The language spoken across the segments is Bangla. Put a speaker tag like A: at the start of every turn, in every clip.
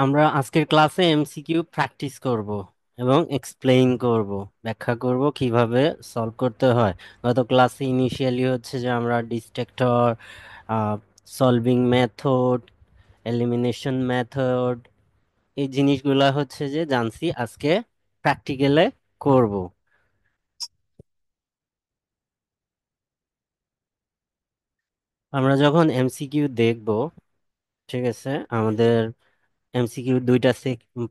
A: আমরা আজকের ক্লাসে এমসিকিউ প্র্যাকটিস করব এবং এক্সপ্লেইন করব, ব্যাখ্যা করব কিভাবে সলভ করতে হয়। গত ক্লাসে ইনিশিয়ালি হচ্ছে যে আমরা distractor, solving method, elimination method, এই জিনিসগুলা হচ্ছে যে জানছি। আজকে প্র্যাকটিক্যালে করব। আমরা যখন এমসিকিউ দেখব, ঠিক আছে, আমাদের এমসিকিউ দুইটা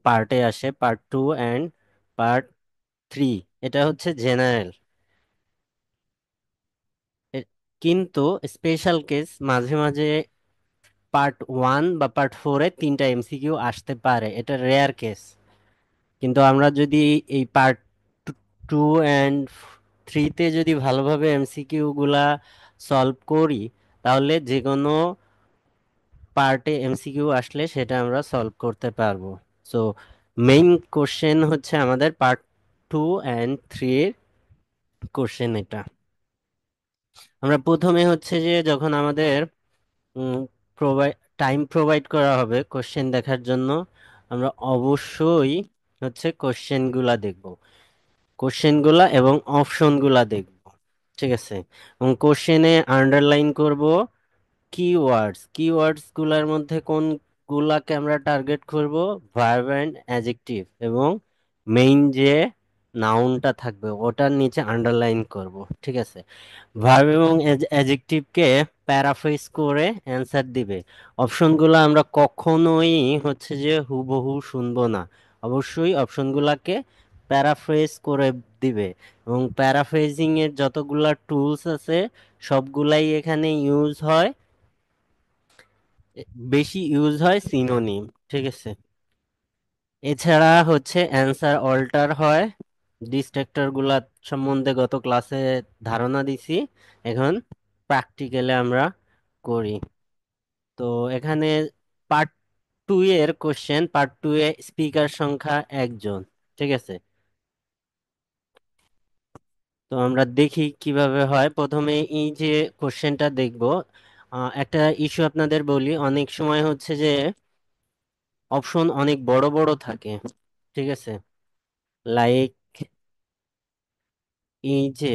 A: পার্টে আসে, পার্ট 2 অ্যান্ড পার্ট 3। এটা হচ্ছে জেনারেল। কিন্তু স্পেশাল কেস মাঝে মাঝে পার্ট 1 বা পার্ট 4-এ তিনটা এমসিকিউ আসতে পারে, এটা রেয়ার কেস। কিন্তু আমরা যদি এই পার্ট 2 অ্যান্ড 3-তে যদি ভালোভাবে এমসিকিউ গুলা সলভ করি, তাহলে যে কোনো পার্টে এমসিকিউ আসলে সেটা আমরা সলভ করতে পারবো। সো মেইন কোশ্চেন হচ্ছে আমাদের পার্ট 2 অ্যান্ড 3 এর কোশ্চেন এটা। আমরা প্রথমে হচ্ছে যে যখন আমাদের প্রোভাইড টাইম প্রোভাইড করা হবে কোশ্চেন দেখার জন্য, আমরা অবশ্যই হচ্ছে কোশ্চেনগুলা দেখব, কোশ্চেনগুলা এবং অপশনগুলা দেখব, ঠিক আছে। এবং কোশ্চেনে আন্ডারলাইন করব কিওয়ার্ডস, কিওয়ার্ডস গুলার মধ্যে কোনগুলাকে আমরা টার্গেট করব, ভার্ব অ্যান্ড অ্যাডজেক্টিভ, এবং মেইন যে নাউনটা থাকবে ওটার নিচে আন্ডারলাইন করব, ঠিক আছে। ভার্ব এবং অ্যাডজেক্টিভকে প্যারাফ্রেজ করে অ্যান্সার দিবে। অপশনগুলো আমরা কখনোই হচ্ছে যে হুবহু শুনবো না, অবশ্যই অপশনগুলোকে প্যারাফ্রেজ করে দিবে। এবং প্যারাফ্রেজিং এর যতগুলা টুলস আছে সবগুলাই এখানে ইউজ হয়, বেশি ইউজ হয় সিনোনিম, ঠিক আছে। এছাড়া হচ্ছে অ্যান্সার অল্টার হয়। ডিস্ট্রাক্টর গুলা সম্বন্ধে গত ক্লাসে ধারণা দিছি, এখন প্র্যাকটিক্যালে আমরা করি। তো এখানে পার্ট 2 এর কোশ্চেন, পার্ট 2-এ স্পিকার সংখ্যা একজন, ঠিক আছে। তো আমরা দেখি কিভাবে হয়। প্রথমে এই যে কোশ্চেনটা দেখব, একটা ইস্যু আপনাদের বলি, অনেক সময় হচ্ছে যে অপশন অনেক বড় বড় থাকে, ঠিক আছে। লাইক এই যে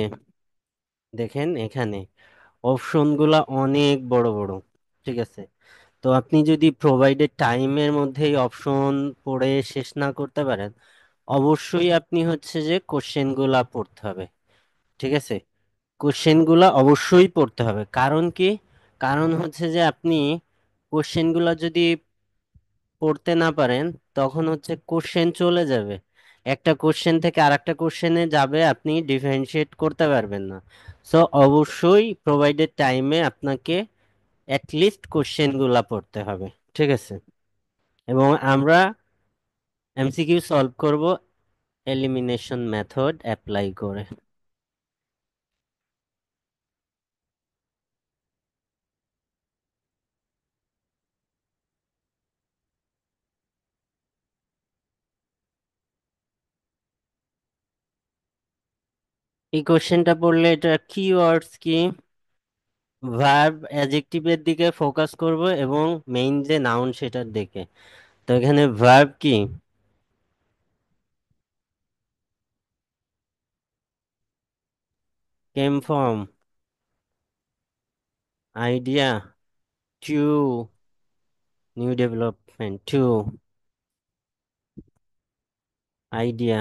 A: দেখেন এখানে অপশনগুলা অনেক বড় বড়, ঠিক আছে। তো আপনি যদি প্রোভাইডেড টাইমের মধ্যেই অপশন পড়ে শেষ না করতে পারেন, অবশ্যই আপনি হচ্ছে যে কোশ্চেনগুলা পড়তে হবে, ঠিক আছে। কোশ্চেনগুলা অবশ্যই পড়তে হবে। কারণ কি? কারণ হচ্ছে যে আপনি কোশ্চেনগুলা যদি পড়তে না পারেন, তখন হচ্ছে কোশ্চেন চলে যাবে, একটা কোশ্চেন থেকে আরেকটা কোশ্চেনে যাবে, আপনি ডিফারেন্সিয়েট করতে পারবেন না। সো অবশ্যই প্রোভাইডেড টাইমে আপনাকে অ্যাটলিস্ট কোশ্চেনগুলা পড়তে হবে, ঠিক আছে। এবং আমরা এমসিকিউ সলভ করব এলিমিনেশন মেথড অ্যাপ্লাই করে। এই কোশ্চেনটা পড়লে এটা কিওয়ার্ডস কি, ভার্ব অ্যাডজেক্টিভের দিকে ফোকাস করব এবং মেইন যে নাউন সেটার দিকে। তো এখানে ভার্ব কি, came from, idea, to, new development, to, idea.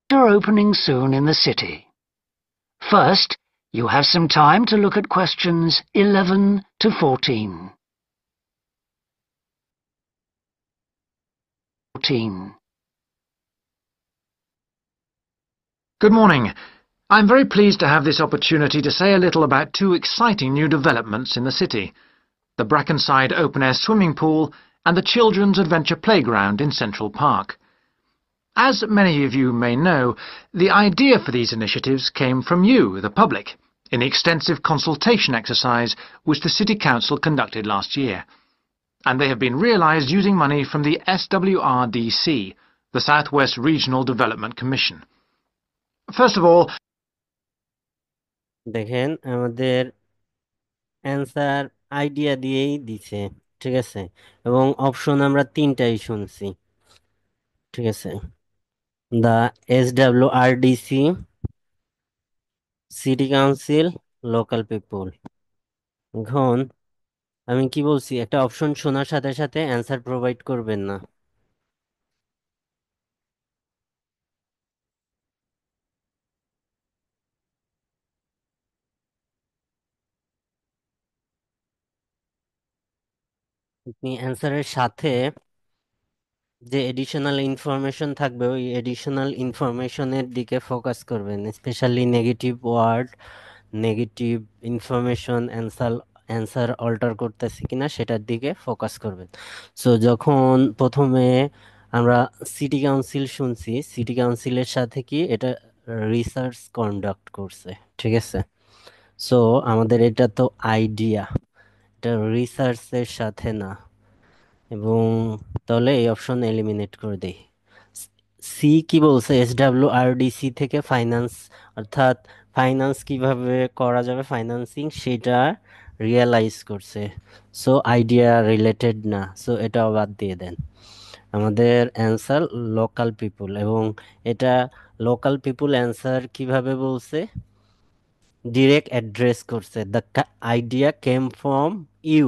B: Are opening soon in the city. First, you have some time to look at questions 11 to 14. 14.
C: Good morning. I'm very pleased to have this opportunity to say a little about two exciting new developments in the city: the Brackenside open-air swimming pool and the Children's Adventure Playground in Central Park. As many of you may know, the idea for these initiatives came from you, the public, in the extensive consultation exercise which the City Council conducted last year, and they have been realised using money from the SWRDC, the South West Regional Development Commission. First of all,
A: দেখেন আমাদের অ্যান্সার আইডিয়া দিয়েই দিছে, ঠিক আছে, এবং অপশন আমরা তিনটাই শুনছি, ঠিক আছে। দা SWRDC, city council, local people. এখন আমি কি বলছি, একটা অপশন শোনার সাথে সাথে অ্যান্সার প্রোভাইড করবেন না। আপনি অ্যান্সারের সাথে যে এডিশনাল ইনফরমেশন থাকবে ওই এডিশনাল ইনফরমেশনের দিকে ফোকাস করবেন, specially negative word, negative information, answer answer alter করতেছে কিনা সেটার দিকে ফোকাস করবেন। সো যখন প্রথমে আমরা সিটি কাউন্সিল শুনছি, সিটি কাউন্সিলের সাথে কি এটা রিসার্চ কন্ডাক্ট করছে, ঠিক আছে। সো আমাদের এটা তো আইডিয়া, এটা রিসার্চের সাথে না, এবং তাহলে এই অপশন এলিমিনেট করে দেই। সি কি বলছে, SWRDC থেকে ফাইন্যান্স, অর্থাৎ ফাইন্যান্স কিভাবে করা যাবে, ফাইন্যান্সিং সেটা রিয়েলাইজ করছে। সো আইডিয়া রিলেটেড না, সো এটাও বাদ দিয়ে দেন। আমাদের অ্যান্সার লোকাল পিপুল, এবং এটা লোকাল পিপুল অ্যান্সার কিভাবে বলছে, ডিরেক্ট অ্যাড্রেস করছে, the idea came from you,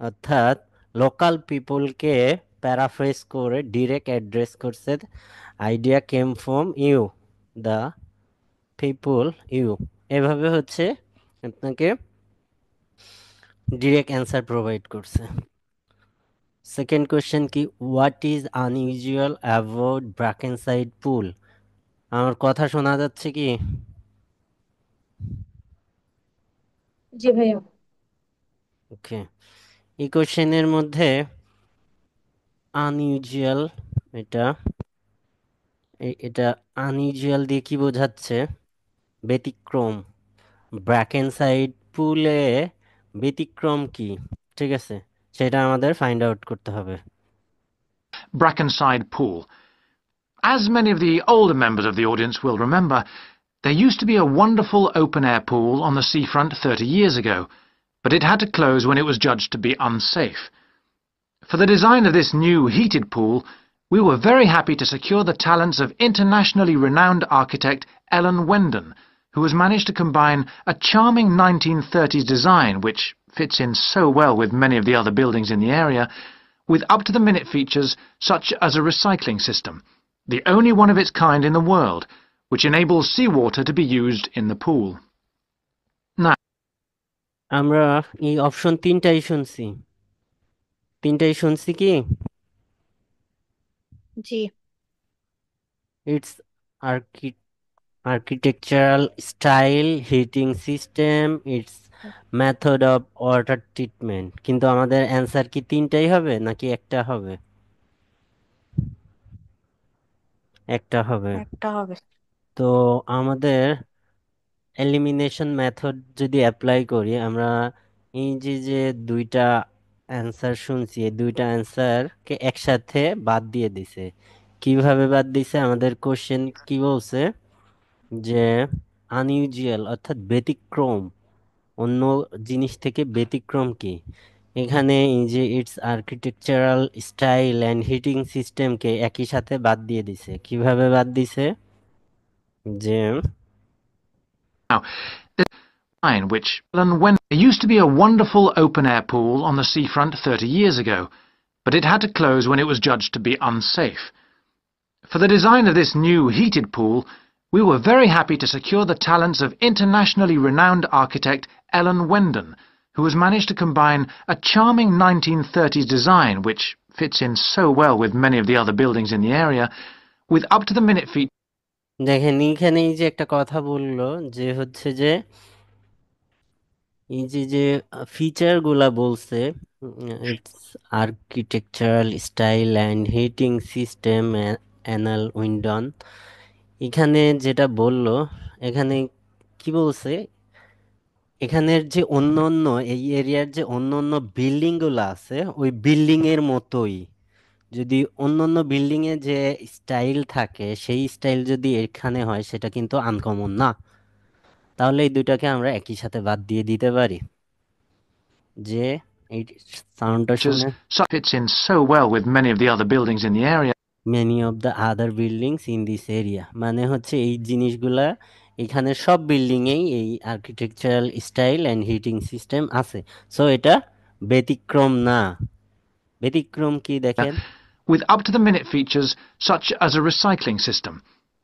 A: অর্থাৎ লোকাল পিপলকে প্যারাফ্রেজ করে ডিরেক্ট অ্যাড্রেস করছে, idea came from you, the people you. এভাবে হচ্ছে আপনাকে ডিরেক্ট অ্যান্সার প্রোভাইড করছে। সেকেন্ড কোয়েশ্চেন কি, what is unusual about Brackenside pool? আমার কথা শোনা যাচ্ছে কি?
D: জি ভাইয়া।
A: ওকে, এই কোয়েশ্চেনের মধ্যে আনইউজুয়াল, এটা এটা আনইউজুয়াল দিয়ে কি বোঝাচ্ছে, ব্যতিক্রম। ব্র্যাকেনসাইড পুলে ব্যতিক্রম কি, ঠিক আছে, সেটা আমাদের ফাইন্ড আউট করতে হবে।
C: Brackenside Pool. As many of the older members of the audience will remember, there used to be a wonderful open-air pool on the seafront 30 years ago, but it had to close when it was judged to be unsafe. For the design of this new heated pool, we were very happy to secure the talents of internationally renowned architect Ellen Wendon, who has managed to combine a charming 1930s design, which fits in so well with many of the other buildings in the area, with up-to-the-minute features such as a recycling system, the only one of its kind in the world, which enables seawater to be used in the pool. Now,
A: আমরা এই অপশন তিনটাই শুনছি কি,
D: জি।
A: It's architectural style, heating system, its method of water treatment, কিন্তু আমাদের অ্যান্সার কি তিনটাই হবে নাকি একটা হবে? একটা হবে।
D: একটা হবে।
A: তো আমাদের এলিমিনেশন মেথড যদি অ্যাপ্লাই করি, আমরা এই যে যে দুইটা অ্যান্সার শুনছি, এই দুইটা অ্যান্সারকে একসাথে বাদ দিয়ে দিছে। কিভাবে বাদ দিছে, আমাদের কোশ্চেন কি বলছে যে আনইউজুয়াল অর্থাৎ ব্যতিক্রম, অন্য জিনিস থেকে ব্যতিক্রম কি, এখানে এই যে it's architectural style and heating সিস্টেমকে একই সাথে বাদ দিয়ে দিছে। কিভাবে বাদ দিছে, যে
C: which when there used to be a wonderful open-air pool on the seafront 30 years ago, but it had to close when it was judged to be unsafe. For the design of this new heated pool, we were very happy to secure the talents of internationally renowned architect Ellen Wendon, who has managed to combine a charming 1930s design, which fits in so well with many of the other buildings in the area, with up-to-the-minute features.
A: দেখেন এইখানে এই যে একটা কথা বললো, যে হচ্ছে যে এই যে যে ফিচার গুলা বলছে, it's architectural style and heating system অ্যানাল উইন্ডন, এখানে যেটা বললো, এখানে কি বলছে, এখানের যে অন্য অন্য এই এরিয়ার যে অন্য অন্য বিল্ডিং গুলো আছে ওই বিল্ডিং এর মতোই, যদি অন্য অন্য বিল্ডিং এ যে স্টাইল থাকে সেই স্টাইল যদি এখানে হয় সেটা কিন্তু আনকমন না। তাহলে এই দুইটাকে আমরা একই সাথে বাদ দিয়ে দিতে পারি। যে এই সাউন্ডটা
C: Features
A: শুনে
C: such fits in so well with many of the other buildings in the area.
A: Many of the other buildings in this area, মানে হচ্ছে এই জিনিসগুলা এখানে সব বিল্ডিং এই এই architectural style and heating system আছে। সো এটা ব্যতিক্রম না। ব্যতিক্রম কি দেখেন,
C: With up-to-the-minute features such as a recycling system,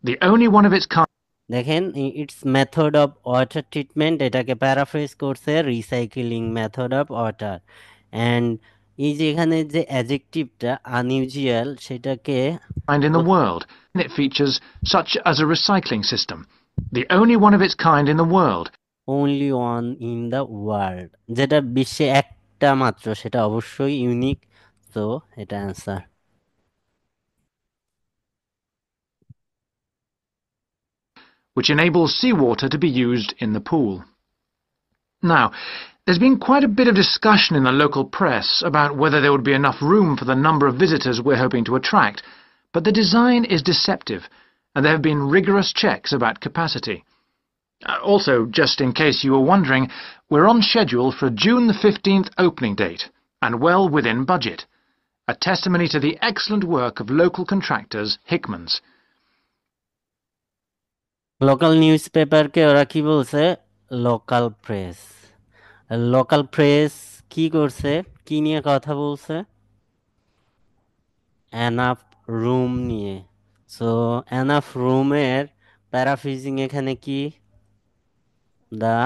C: the only one of its kind.
A: দেখেন it's method of water treatment, এটাকে প্যারাফ্রেজ করছে recycling method of water. And এই যে এখানে যে অ্যাডজেক্টিভটা আনইউজুয়াল সেটাকে
C: In the world. It features such as a recycling system, the only one of its kind in the world.
A: only one in the world, যেটা বিশ্বে একটা মাত্র, সেটা অবশ্যই ইউনিক। তো এটা answer.
C: Which enables seawater to be used in the pool. Now, there's been quite a bit of discussion in the local press about whether there would be enough room for the number of visitors we're hoping to attract, but the design is deceptive, and there have been rigorous checks about capacity. Also, just in case you were wondering, we're on schedule for a June the 15th opening date, and well within budget, a testimony to the excellent work of local contractors Hickmans.
A: Local news পেপারকে ওরা কি বলছে, লোকাল প্রেস। লোকাল প্রেস কি করছে, কি নিয়ে কথা বলছে, এনাফ রুম নিয়ে। সো এনাফ রুমের প্যারাফ্রিজিং এখানে কি, দা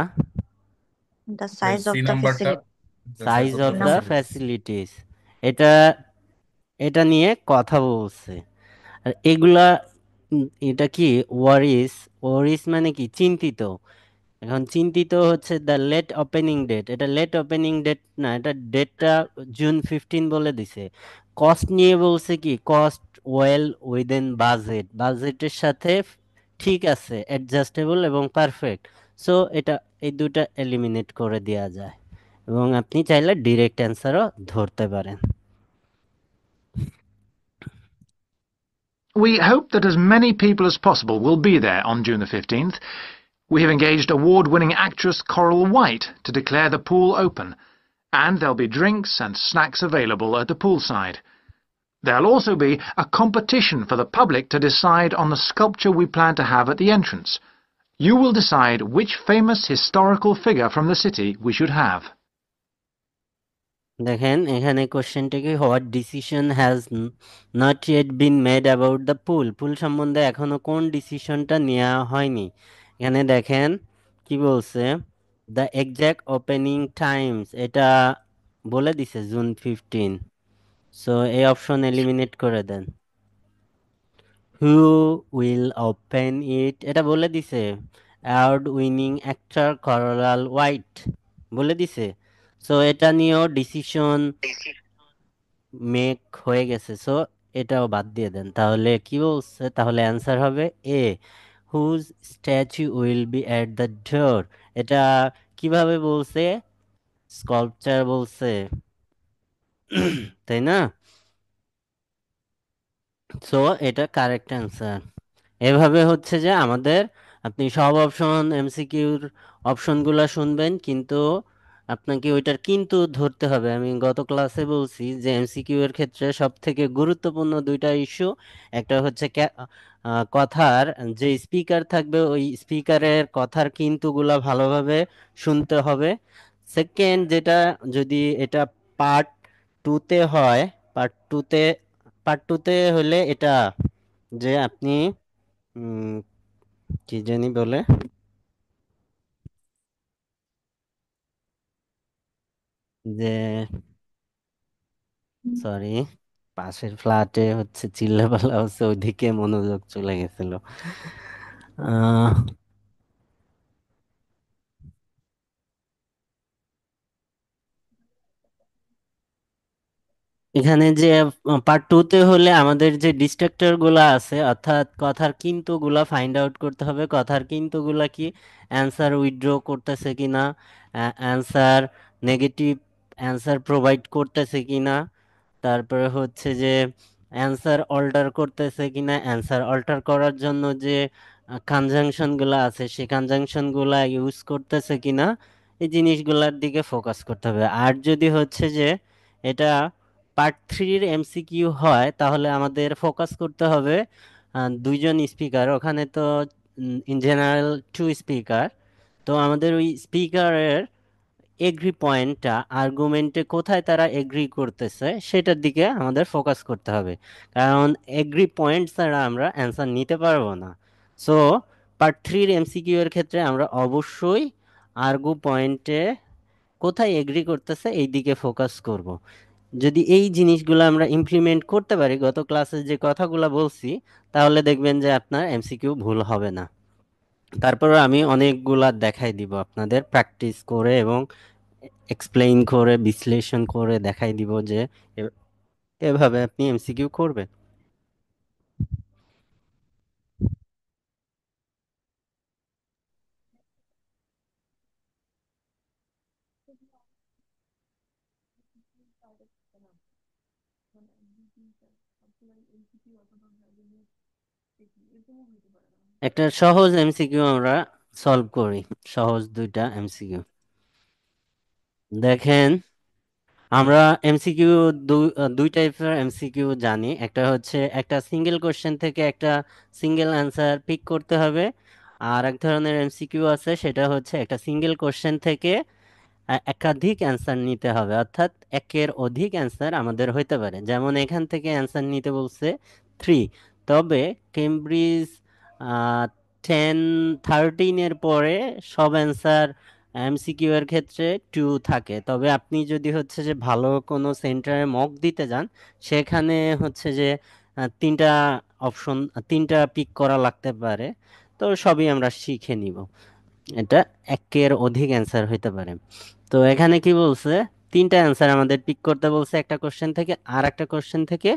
E: The size
F: সি
E: of the
F: নাম্বারটা
E: facility.
A: Size of
E: the
A: the
E: facility.
A: Facilities, এটা এটা নিয়ে কথা বলছে। আর এগুলা এটা কি ওয়ারিস, ওয়ারিস মানে কি চিন্তিত। এখন চিন্তিত হচ্ছে দ্য লেট ওপেনিং ডেট, এটা লেট ওপেনিং ডেট না, এটা ডেটটা জুন 15 বলে দিছে। কস্ট নিয়ে বলছে কি, কস্ট ওয়েল উইদিন বাজেট, বাজেটের সাথে ঠিক আছে, অ্যাডজাস্টেবল এবং পারফেক্ট। সো এটা এই দুটা এলিমিনেট করে দেওয়া যায়, এবং আপনি চাইলে ডিরেক্ট অ্যান্সারও ধরতে পারেন।
C: We hope that as many people as possible will be there on June the 15th. We have engaged award-winning actress Coral White to declare the pool open, and there'll be drinks and snacks available at the poolside. There'll also be a competition for the public to decide on the sculpture we plan to have at the entrance. You will decide which famous historical figure from the city we should have.
A: দেখেন এখানে কোশ্চেনটা কি, what decision has not yet been made about the pool, pool সম্বন্ধে এখনো কোন ডিসিশনটা নেওয়া হয়নি। এখানে দেখেন কি বলছে, দ্য এক্সাক্ট ওপেনিং টাইমস, এটা বলে দিছে জুন 15। সো এই অপশন এলিমিনেট করে দেন। হু উইল ওপেন ইট, এটা বলে দিছে অ্যাওয়ার্ড উইনিং অ্যাক্টর করলাল হোয়াইট, বলে দিছে। সো এটা নিয়েও ডিসিশন মেক হয়ে গেছে। সো এটাও বাদ দিয়ে দেন। তাহলে কি বলছে, তাহলে অ্যান্সার হবে A, whose statue will be at the door. এটা কিভাবে বলছে, স্কাল্পচার বলছে, তাই না? সো এটা কারেক্ট অ্যান্সার। এভাবে হচ্ছে যে আমাদের, আপনি সব অপশন এমসিকিউর অপশনগুলো শুনবেন, কিন্তু আপনাকে ওইটার কিন্তু ধরতে হবে। আমি গত ক্লাসে বলছি যে এমসিকিউ এর ক্ষেত্রে সব থেকে গুরুত্বপূর্ণ দুইটা ইস্যু, একটা হচ্ছে কথার যে স্পিকার থাকবে ওই স্পিকারের কথার কিন্তুগুলা ভালোভাবে শুনতে হবে। সেকেন্ড যেটা, যদি এটা পার্ট টুতে হয়, পার্ট টুতে পার্ট টুতে হলে এটা যে আপনি কি জানি বলে, যে সরি, পাশের ফ্ল্যাটে হচ্ছে চিল্লাপাল্লা হচ্ছে, ওইদিকে মনোযোগ চলে গেছিল। আহ এখানে যে পার্ট টুতে হলে আমাদের যে ডিস্ট্রাক্টর গুলা আছে, অর্থাৎ কথার কিন্তু গুলা ফাইন্ড আউট করতে হবে। কথার কিন্তু গুলা কি, অ্যান্সার উইথড্র করতেছে কিনা, অ্যান্সার নেগেটিভ অ্যান্সার প্রোভাইড করতেছে কিনা, তারপরে হচ্ছে যে অ্যান্সার অল্টার করতেছে কিনা, অ্যান্সার অল্টার করার জন্য যে কনজাংশন গুলা আছে সেই কনজাংশন গুলা ইউজ করতেছে কিনা এই জিনিসগুলার দিকে ফোকাস করতে হবে। আর যদি হচ্ছে যে এটা পার্ট 3-র এমসিকিউ হয় তাহলে আমাদের ফোকাস করতে হবে দুইজন স্পিকার ওখানে তো ইন জেনারেল 2 স্পিকার। তো আমাদের ওই স্পিকারের এগ্রি পয়েন্টটা আর্গুমেন্টে কোথায় তারা এগ্রি করতেছে সেটার দিকে আমাদের ফোকাস করতে হবে, কারণ এগ্রি পয়েন্ট ছাড়া আমরা অ্যান্সার নিতে পারবো না। সো পার্ট 3-র এমসিকিউ এর ক্ষেত্রে আমরা অবশ্যই আর্গু পয়েন্টে কোথায় এগ্রি করতেছে এই দিকে ফোকাস করব। যদি এই জিনিসগুলো আমরা ইমপ্লিমেন্ট করতে পারি গত ক্লাসে যে কথাগুলো বলছি, তাহলে দেখবেন যে আপনার এমসিকিউ ভুল হবে না। তারপর আমি অনেকগুলা দেখাই দিব আপনাদের প্র্যাকটিস করে এবং এক্সপ্লেইন করে বিশ্লেষণ করে দেখাই দিব যে এভাবে আপনি এমসিকিউ করবেন। একটা সহজ এমসিকিউ আমরা সলভ করি, সহজ দুইটা এমসিকিউ দেখেন। আমরা এমসিকিউ দুই টাইপের এমসিকিউ জানি, একটা হচ্ছে একটা সিঙ্গেল কোশ্চেন থেকে একটা সিঙ্গেল অ্যান্সার পিক করতে হবে, আর এক ধরনের এমসিকিউ আছে সেটা হচ্ছে একটা সিঙ্গেল কোশ্চেন থেকে একাধিক অ্যান্সার নিতে হবে, অর্থাৎ একের অধিক অ্যান্সার আমাদের হইতে পারে। যেমন এখান থেকে অ্যান্সার নিতে বলছে 3, তবে কেমব্রিজ 10-13-এর পরে সব অ্যান্সার এমসিকিউ এর ক্ষেত্রে 2 থাকে। তবে আপনি যদি হচ্ছে যে ভালো কোনো সেন্টারে মক দিতে যান সেখানে হচ্ছে যে তিনটা অপশন, তিনটা পিক করা লাগতে পারে। তো সবই আমরা শিখে নিব, এটা একের অধিক অ্যান্সার হইতে পারে। তো এখানে কি বলছে, তিনটা অ্যান্সার আমাদের পিক করতে বলছে একটা কোশ্চেন থেকে, আর একটা কোশ্চেন থেকে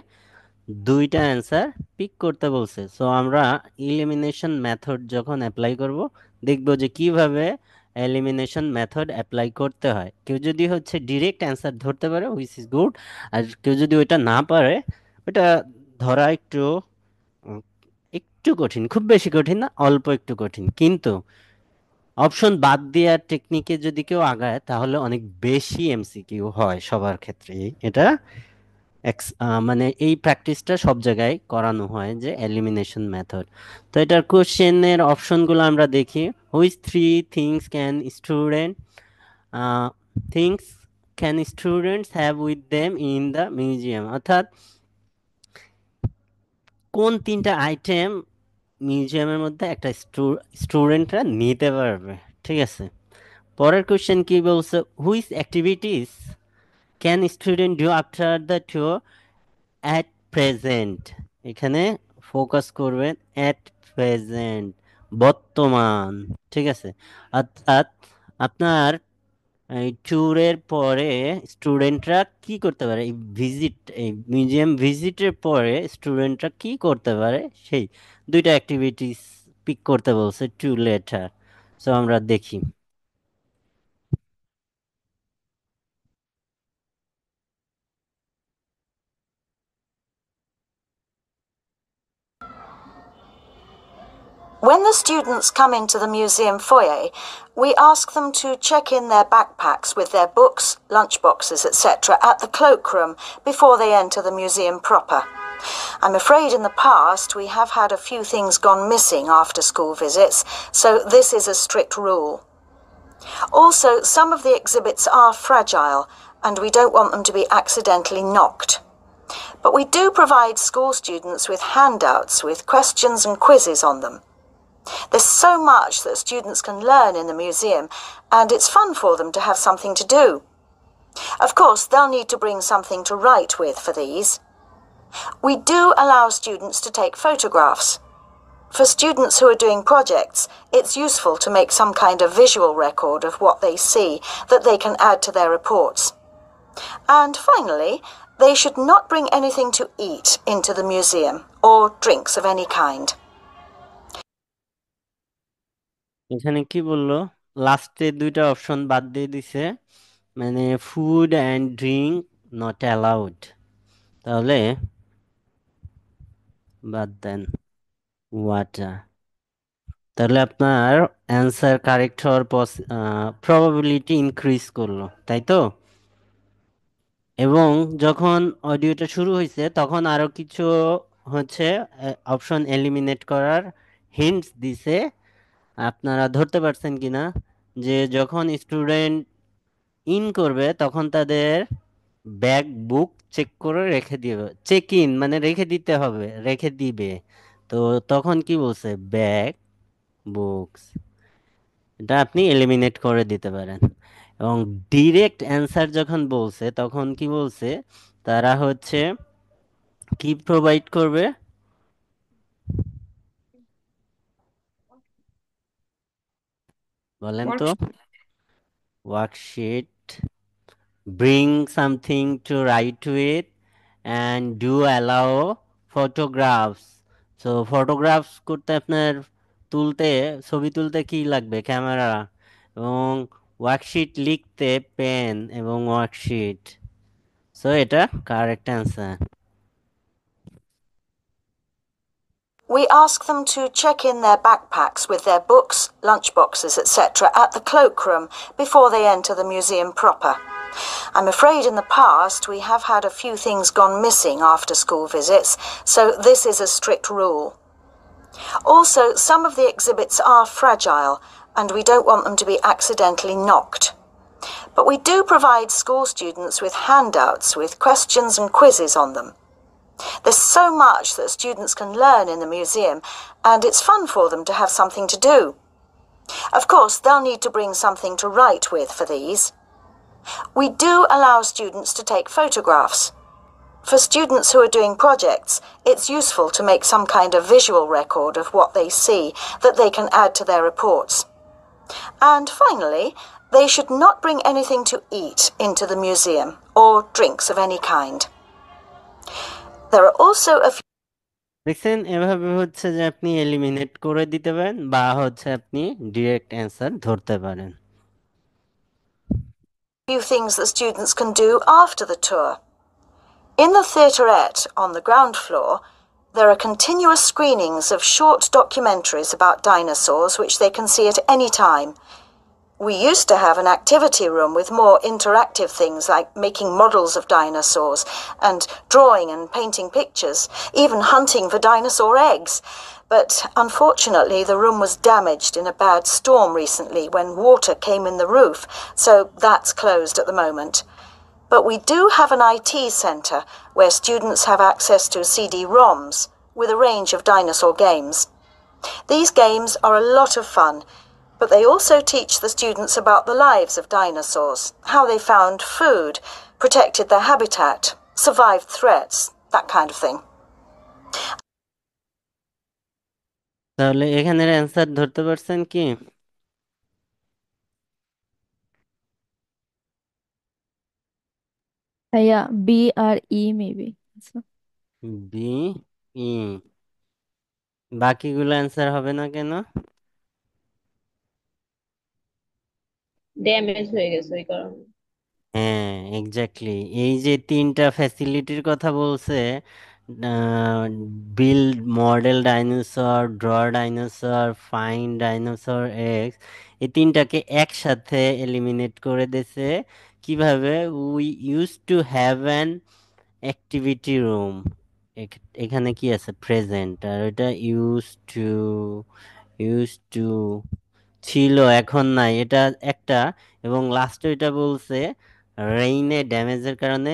A: দুইটা অ্যান্সার পিক করতে বলছে। সো আমরা এলিমিনেশন মেথড যখন অ্যাপ্লাই করব দেখব যে কিভাবে এলিমিনেশন মেথড অ্যাপ্লাই করতে হয়। কেউ যদি হচ্ছে ডিরেক্ট অ্যান্সার ধরতে পারে হুইচ ইজ গুড, আর কেউ যদি ওইটা না পারে ওটা ধরা একটু উম, একটু কঠিন, খুব বেশি কঠিন না, অল্প একটু কঠিন। কিন্তু অপশন বাদ দেওয়ার টেকনিকে যদি কেউ আগায় তাহলে অনেক বেশি এমসিকিউ হয় সবার ক্ষেত্রেই। এটা মানে এই প্র্যাকটিসটা সব জায়গায় করানো হয় যে এলিমিনেশন মেথড। তো এটার কোশ্চেনের অপশনগুলো আমরা দেখি। Which three things can student things can students have with them in the museum, অর্থাৎ কোন তিনটা আইটেম মিউজিয়ামের মধ্যে একটা স্টুডেন্টরা নিতে পারবে। ঠিক আছে, পরের কোশ্চেন কি বলছে, which activities can student do after the tour at present. এখানে ফোকাস করবেন অ্যাট প্রেজেন্ট, বর্তমান। ঠিক আছে, অর্থাৎ আপনার এই ট্যুরের পরে স্টুডেন্টরা কি করতে পারে, এই ভিজিট, এই মিউজিয়াম ভিজিটের পরে স্টুডেন্টরা কি করতে পারে সেই দুইটা অ্যাক্টিভিটিস পিক করতে বলছে টু লেটার। সো আমরা দেখি।
F: When the students come into the museum foyer, we ask them to check in their backpacks with their books, lunchboxes, etc. at the cloakroom before they enter the museum proper. I'm afraid in the past we have had a few things gone missing after school visits, so this is a strict rule. Also, some of the exhibits are fragile, and we don't want them to be accidentally knocked. But we do provide school students with handouts with questions and quizzes on them. There's so much that students can learn in the museum, and it's fun for them to have something to do. Of course, they'll need to bring something to write with for these. We do allow students to take photographs. For students who are doing projects, it's useful to make some kind of visual record of what they see that they can add to their reports. And finally, they should not bring anything to eat into the museum or drinks of any kind.
A: এখানে কি বললো, লাস্টে দুইটা অপশন বাদ দিয়ে দিছে, মানে food and drink not allowed, তাহলে বাদ দেন ওয়াটার। তাহলে আপনার অ্যান্সার কারেক্ট হওয়ার প্রবাবিলিটি ইনক্রিজ করলো, তাই তো? এবং যখন অডিওটা শুরু হয়েছে তখন আরো কিছু হচ্ছে অপশন এলিমিনেট করার হিন্টস দিছে। আপনারা ধরতে পারছেন কিনা যে যখন স্টুডেন্ট ইন করবে তখন তাদের ব্যাগ বুক চেক করে রেখে দিবে, চেক ইন মানে রেখে দিতে হবে, রেখে দিবে। তো তখন কি বলছে? ব্যাগ বুকস, এটা আপনি এলিমিনেট করে দিতে পারেন। এবং ডিরেক্ট অ্যান্সার যখন বলছে তখন কি বলছে? তারা হচ্ছে কি প্রোভাইড করবে বলেন তো? Worksheet, bring something to write with, and do allow photographs. So photographs করতে আপনার তুলতে, ছবি তুলতে কি লাগবে? ক্যামেরা। এবং ওয়ার্কশিট লিখতে পেন এবং ওয়ার্কশিট। সো এটা correct answer.
F: We ask them to check in their backpacks with their books, lunchboxes, etc. at the cloakroom before they enter the museum proper. I'm afraid in the past we have had a few things gone missing after school visits, so this is a strict rule. Also, some of the exhibits are fragile, and we don't want them to be accidentally knocked. But we do provide school students with handouts with questions and quizzes on them. There's so much that students can learn in the museum, and it's fun for them to have something to do. Of course, they'll need to bring something to write with for these. We do allow students to take photographs. For students who are doing projects, it's useful to make some kind of visual record of what they see that they can add to their reports. And finally, they should not bring anything to eat into the museum or drinks of any kind. There are also a
A: দেখছেন, এভাবে হচ্ছে যে আপনি এলিমিনেট করে দিতে পারেন বা হচ্ছে আপনি ডিরেক্ট অ্যান্সার ধরতে পারেন।
F: few things that students can do after the tour. In the theaterette on the ground floor, there are continuous screenings of short documentaries about dinosaurs which they can see at any time. We used to have an activity room with more interactive things like making models of dinosaurs and drawing and painting pictures, even hunting for dinosaur eggs. But unfortunately, the room was damaged in a bad storm recently when water came in the roof, so that's closed at the moment. But we do have an IT centre where students have access to CD-ROMs with a range of dinosaur games. These games are a lot of fun, but they also teach the students about the lives of dinosaurs, how they found food, protected their habitat, survived threats, that kind of thing.
A: তাহলে এখানের অ্যান্সার ধরতে পারছেন কি?
G: Yeah, B or E maybe. So,
A: B E, বাকিগুলো অ্যান্সার হবে না কেন?
D: ড্যামেজ হয়ে গেছে ওই কারণে।
A: হ্যাঁ, এক্স্যাক্টলি। এই যে তিনটা ফ্যাসিলিটির কথা বলছে, build model dinosaur, draw dinosaur, find dinosaur x, এই তিনটাকে একসাথে এলিমিনেট করে দিয়েছে। কিভাবে? We use to have an activity room. এখানে কি আছে? প্রেজেন্ট। আর এটা ইউজ টু ছিল, এখন নাই, এটা একটা। এবং লাস্টে এটা বলছে রেইনে ড্যামেজের কারণে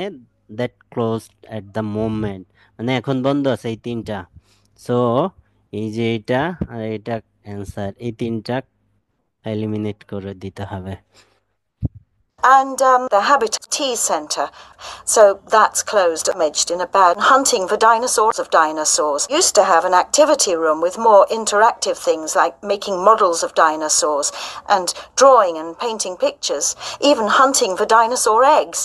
A: that closed at the moment, মানে এখন বন্ধ আছে। এই তিনটা। সো এই যে এটা আর এটা অ্যান্সার, এই তিনটা এলিমিনেট করে দিতে হবে।
F: And the Habitat Centre. So that's closed, damaged in a bad hunting for dinosaurs of dinosaurs. Used to have an activity room with more interactive things like making models of dinosaurs and drawing and painting pictures, even hunting for dinosaur eggs.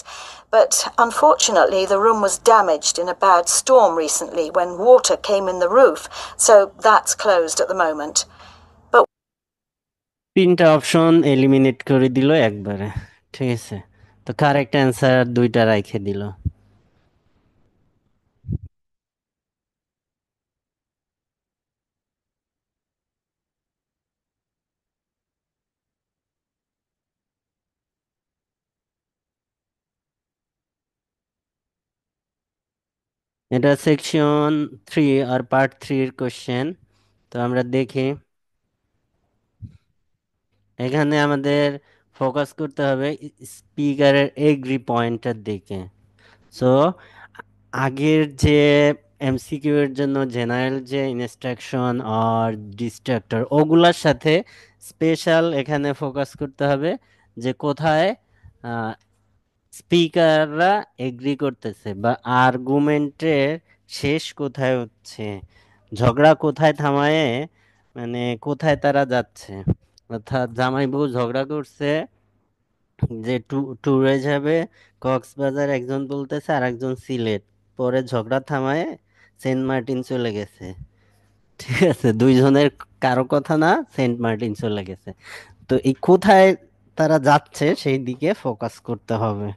F: But unfortunately, the room was damaged in a bad storm recently when water came in the roof, so that's closed at the moment.
A: তিনটা অপশন এলিমিনেট করে দিল একবারে, ঠিক আছে? তো কারেক্ট অ্যান্সার দুইটা রাইখে দিল। এটা সেকশন 3 আর পার্ট 3 এর কোশ্চেন। তো আমরা দেখি, এখানে আমাদের ফোকাস করতে হবে স্পিকারের এগ্রি পয়েন্টের দিকে। সো আগের যে এমসিকিউ এর জন্য জেনারেল যে ইনস্ট্রাকশন আর ডিস্ট্রাক্টর ওগুলার সাথে স্পেশাল এখানে ফোকাস করতে হবে যে কোথায় স্পিকাররা এগ্রি করতেছে বা আর্গুমেন্টের শেষ কোথায় হচ্ছে, ঝগড়া কোথায় থামায়ে, মানে কোথায় তারা যাচ্ছে। অর্থাৎ জামাই বউ ঝগড়া করছে যে ট্যুরে যাবে কক্সবাজার, একজন বলতেছে আর একজন সিলেট, পরে ঝগড়া থামায় সেন্ট মার্টিন চলে গেছে। ঠিক আছে, দুইজনের কারো কথা না, সেন্ট মার্টিন চলে গেছে। তো এই কোথায় তারা যাচ্ছে সেই দিকে ফোকাস করতে হবে।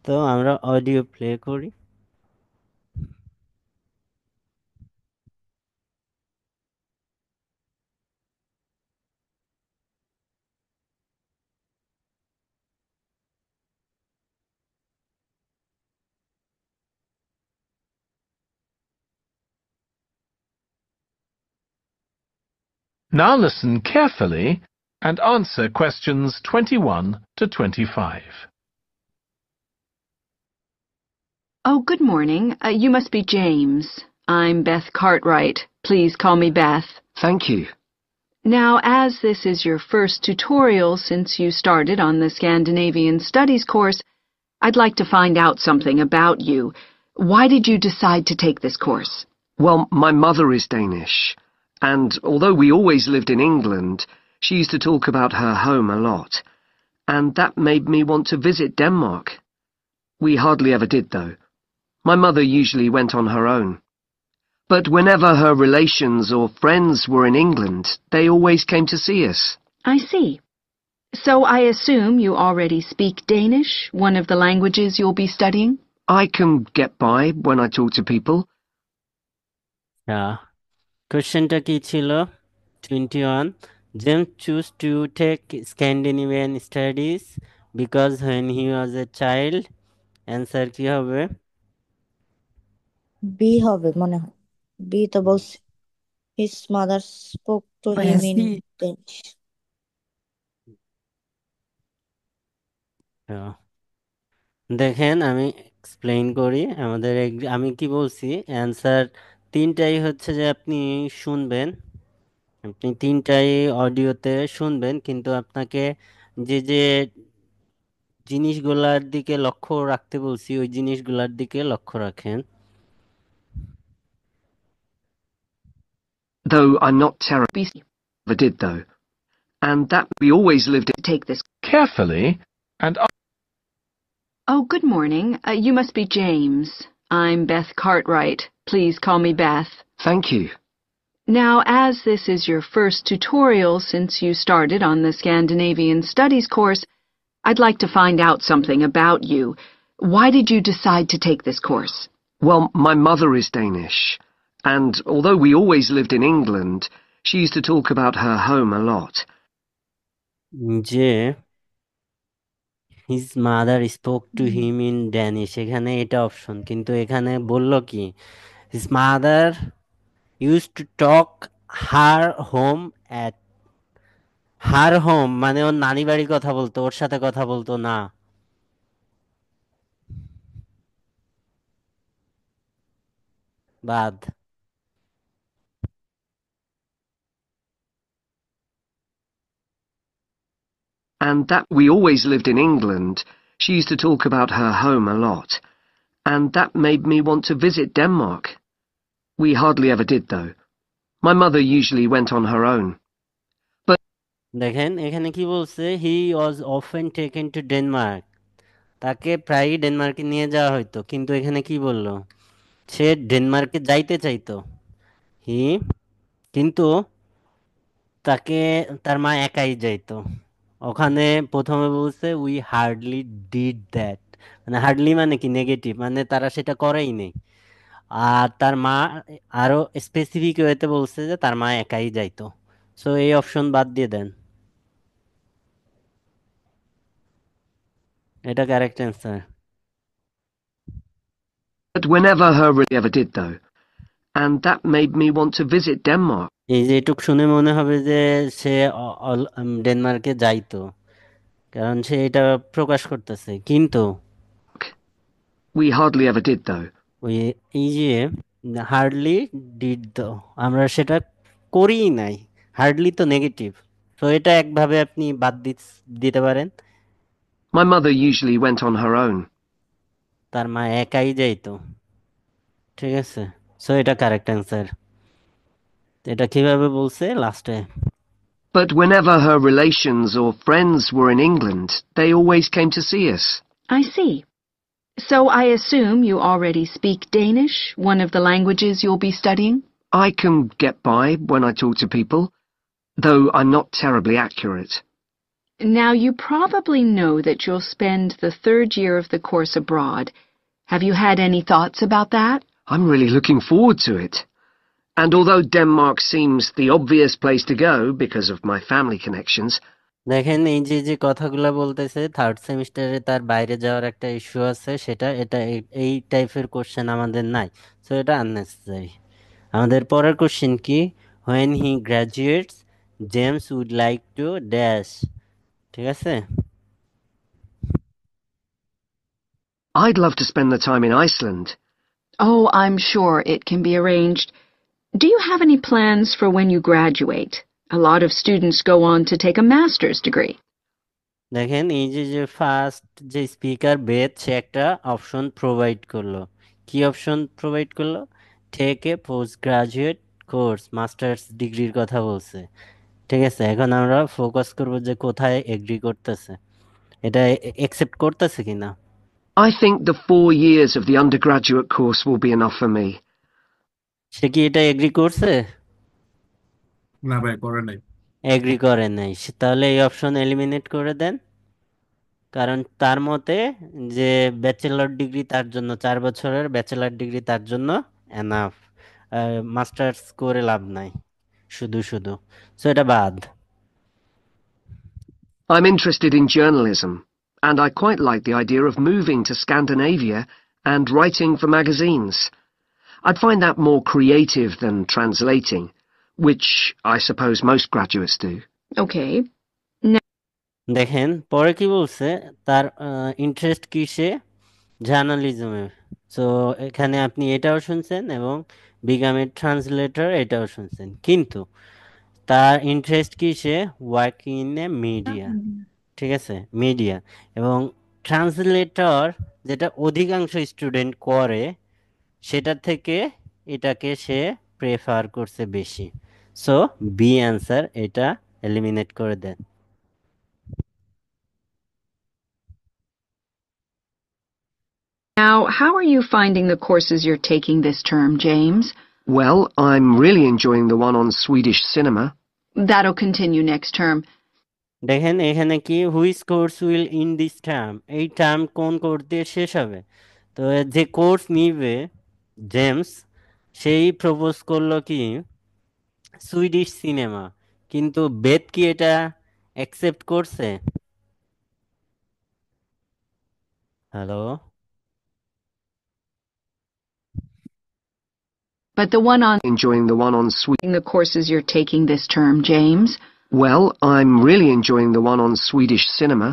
A: তো আমরা অডিও প্লে করি।
H: Now listen carefully and answer questions 21 to 25.
I: Oh, good morning. You must be James. I'm Beth Cartwright. Please call me Beth.
B: Thank you.
I: Now, as this is your first tutorial since you started on the Scandinavian Studies course, I'd like to find out something about you. Why did you decide to take this course?
J: Well, my mother is Danish, and although we always lived in England, she used to talk about her home a lot, and that made me want to visit Denmark. We hardly ever did, though. My mother usually went on her own. But whenever her relations or friends were in England, they always came to see us.
I: I see. So I assume you already speak Danish, one of the languages you'll be studying?
J: I can get by when I talk to people.
A: কোশ্চেনটা কি ছিল? 21. James chose to take Scandinavian studies because when he was a child. Answer কি হবে?
E: বি হবে মনে হয়। বি তো বলছে his mother spoke to him in Danish.
A: দেখেন আমি এক্সপ্লেইন করি আমাদের আমি কি বলছি। অ্যান্সার তিনটাই হচ্ছে যে আপনি শুনবেন, আপনি তিনটাই অডিওতে শুনবেন, কিন্তু আপনাকে যে যে জিনিসগুলার দিকে লক্ষ্য রাখতে বলছি ওই জিনিসগুলার দিকে লক্ষ্য রাখেন।
J: Though I'm not terribly ever did, though. And that we always lived in.
I: Take this
H: Carefully and
I: Oh, good morning. You must be James. I'm Beth Cartwright. Please call me Beth.
J: Thank you.
I: Now, as this is your first tutorial since you started on the Scandinavian Studies course, I'd like to find out something about you. Why did you decide to take this course?
J: Well, my mother is Danish, and although we always lived in England, she used to talk about her home a lot.
A: যে his mother spoke to him in Danish, এখানে এটা অপশন, কিন্তু এখানে বলল কি his mother used to talk her home at her home, মানে ওর নানি বাড়ির কথা বলতো, ওর সাথে কথা বলতো না। বাদ।
J: And that we always lived in England, she used to talk about her home a lot, and that made me want to visit Denmark. We hardly ever did, though. My mother usually went on her own.
A: দেখেন এখানে কি বলছে, he was often taken to Denmark, তাকে প্রায়ই ডেনমার্কে নিয়ে যাওয়া হইতো, কিন্তু এখানে কি বললো, সে ডেনমার্কে যাইতে চাইতো। হি, কিন্তু তাকে তার মা একাই যাইতো ওখানে। প্রথমে বলছে উই হার্ডলি ডিড দ্যাট, মানে হার্ডলি মানে কি নেগেটিভ, মানে তারা সেটা করেই নেই। আর তার মা আরো স্পেসিফিক ওয়েতে বলছে যে তার মা একাই যাইতো। সো এই অপশন বাদ দিয়ে দেন, এটা correct answer.
J: But whenever her really ever did, though. And that made me want to visit Denmark.
A: এই যে এটুক শুনে মনে হবে যে সে ডেনমার্কে যাইতো, কারণ সে এটা প্রকাশ করতেছে। কিন্তু
J: We hardly ever did, though.
A: ওই এই যে হার্ডলি ডিড দ, আমরা সেটা করিই নাই। হার্ডলি তো নেগেটিভ, তো এটা একভাবে আপনি বাদ দিতে পারেন।
J: My mother usually went on her own.
A: তার মা একাই যাইতো। ঠিক আছে, সো এটা কারেক্ট অ্যান্সার। এটা কিভাবে বলছে লাস্টে?
J: But whenever her relations or friends were in England, they always came to see us.
I: I see. So I assume you already speak Danish, one of the languages you'll be studying?
J: I can get by when I talk to people, though I'm not terribly accurate.
I: Now, you probably know that you'll spend the third year of the course abroad. Have you had any thoughts about that?
J: I'm really looking forward to it. And although Denmark seems the obvious place to go because of my family connections,
A: দেখেন এই যে যে কথাগুলা বলতেছে, থার্ড সেমিস্টারে তার বাইরে যাওয়ার একটা ইস্যু আছে, সেটা এটা এই টাইপের কোশ্চেন আমাদের নাই, সো এটা আননেসেসারি। আমাদের পরের কোশ্চেন কি? When he graduates James would like to dash. ঠিক আছে,
J: I'd love to spend the time in Iceland.
I: Oh, I'm sure it can be arranged. Do you have any plans for when you graduate? A lot of students go on to take a master's degree.
A: দেখেন এই যে যে ফার্স্ট যে স্পিকার বেদ, সে একটা অপশন প্রোভাইড করলো। কি অপশন প্রোভাইড করলো? Take a post graduate course, masters ডিগ্রির কথা বলছে। ঠিক আছে, এখন আমরা ফোকাস করব যে কোথায় এগ্রি করতেছে, এটা একসেপ্ট করতেছে কিনা।
J: I think the 4 years of the undergraduate course will be enough for me.
A: সে কি এটা এগ্রি করছে?
K: না ভাই, করে নাই।
A: এগ্রি করে নাই, তাহলে এই অপশন এলিমিনেট করে দেন। কারণ তার মতে যে ব্যাচেলর ডিগ্রি তার জন্য, 4 বছরের ব্যাচেলর ডিগ্রি তার জন্য এনাফ, মাস্টার্স করে লাভ নাই শুধু শুধু, সো এটা বাদ।
J: I'm interested in journalism, and I quite like the idea of moving to Scandinavia and writing for magazines. I'd find that more creative than translating, which I suppose most graduates do.
I: Okay.
A: দেখেন পরে কি বলছে, তার ইন্টারেস্ট কিসে? জার্নালিজমে। সো এখানে আপনি এটাও শুনছেন এবং বিকাম এ ট্রান্সলেটর এটাও শুনছেন, কিন্তু তার ইন্টারেস্ট কিসে? Working in a media. ঠিক আছে, মিডিয়া এবং ট্রান্সলেটর যেটা অধিকাংশ স্টুডেন্ট করে, সেটার থেকে এটাকে সে প্রেফার করছে বেশি। সো বি অ্যান্সার, এটা এলিমিনেট করে দেন।
I: Now, how are you finding the courses you're taking this term, James?
J: Well, I'm really enjoying the one on Swedish cinema.
I: That'll continue next term.
A: দেখেন এখানে কি, which course will in this term, এই টার্ম কোন কোর্স দিয়ে শেষ হবে? তো যে কোর্স নিবে জেমস, সেই প্রপোজ করলো কি সুইডিশ সিনেমা, কিন্তু বেদ কি এটা অ্যাকসেপ্ট করছে? Hello,
I: But the one on
J: Enjoying the one on
I: the courses you're taking this term, James.
J: Well, I'm really enjoying the one on Swedish cinema.